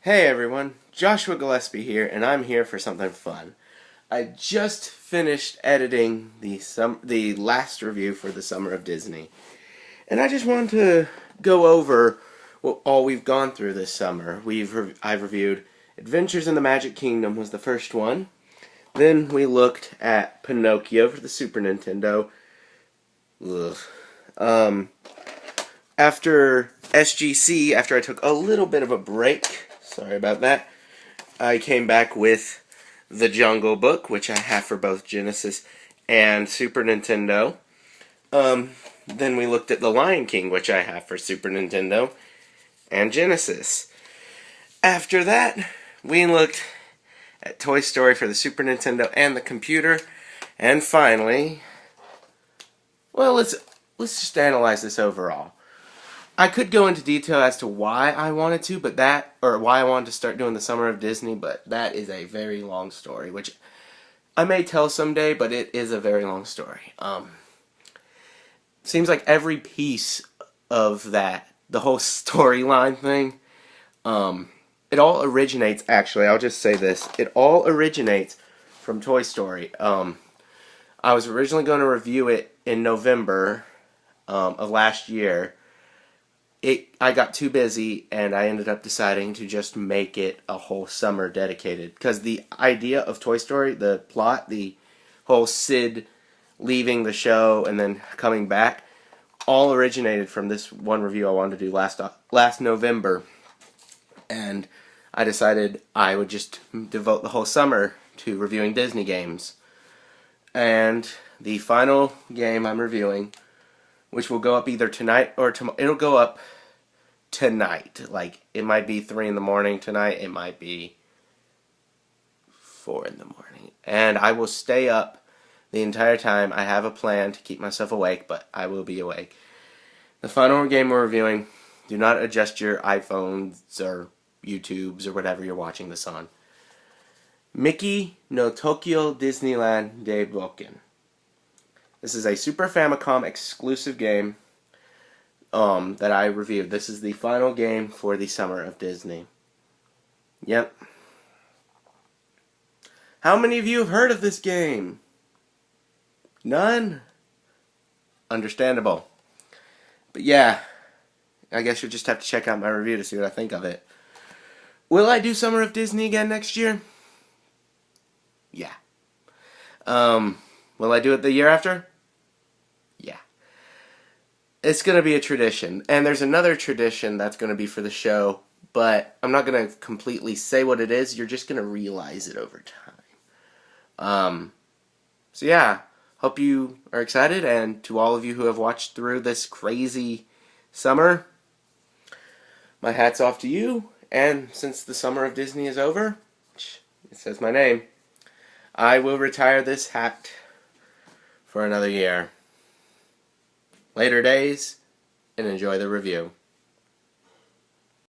Hey everyone, Joshua Gillespie here, and I'm here for something fun. I just finished editing the last review for the Summer of Disney, and I just wanted to go over all we've gone through this summer. I've reviewed Adventures in the Magic Kingdom was the first one. Then we looked at Pinocchio for the Super Nintendo. Ugh. After SGC, after I took a little bit of a break, sorry about that, I came back with The Jungle Book, which I have for both Genesis and Super Nintendo. Then we looked at The Lion King, which I have for Super Nintendo and Genesis. After that, we looked at Toy Story for the Super Nintendo and the computer. And finally, well, let's just analyze this overall. I could go into detail as to why I wanted to, why I wanted to start doing the Summer of Disney, but that is a very long story, which I may tell someday, but it is a very long story. Seems like every piece of that, the whole storyline thing, it all originates, actually, I'll just say this, it all originates from Toy Story. I was originally going to review it in November of last year. I got too busy, and I ended up deciding to just make it a whole summer dedicated. Because the idea of Toy Story, the plot, the whole Sid leaving the show and then coming back, all originated from this one review I wanted to do last November. And I decided I would just devote the whole summer to reviewing Disney games. And the final game I'm reviewing, which will go up either tonight or tomorrow. It'll go up tonight. Like, it might be 3 in the morning tonight. It might be 4 in the morning. And I will stay up the entire time. I have a plan to keep myself awake, but I will be awake. The final game we're reviewing, do not adjust your iPhones or YouTubes or whatever you're watching this on. Mickey no Tokyo Disneyland de Boken. This is a Super Famicom exclusive game that I reviewed. This is the final game for the Summer of Disney. Yep. How many of you have heard of this game? None? Understandable. But yeah, I guess you'll just have to check out my review to see what I think of it. Will I do Summer of Disney again next year? Yeah. Will I do it the year after? Yeah. It's going to be a tradition. And there's another tradition that's going to be for the show, but I'm not going to completely say what it is. You're just going to realize it over time. So yeah, hope you are excited, and to all of you who have watched through this crazy summer, my hat's off to you. And since the Summer of Disney is over, it says my name, I will retire this hat for another year. Later days, and enjoy the review.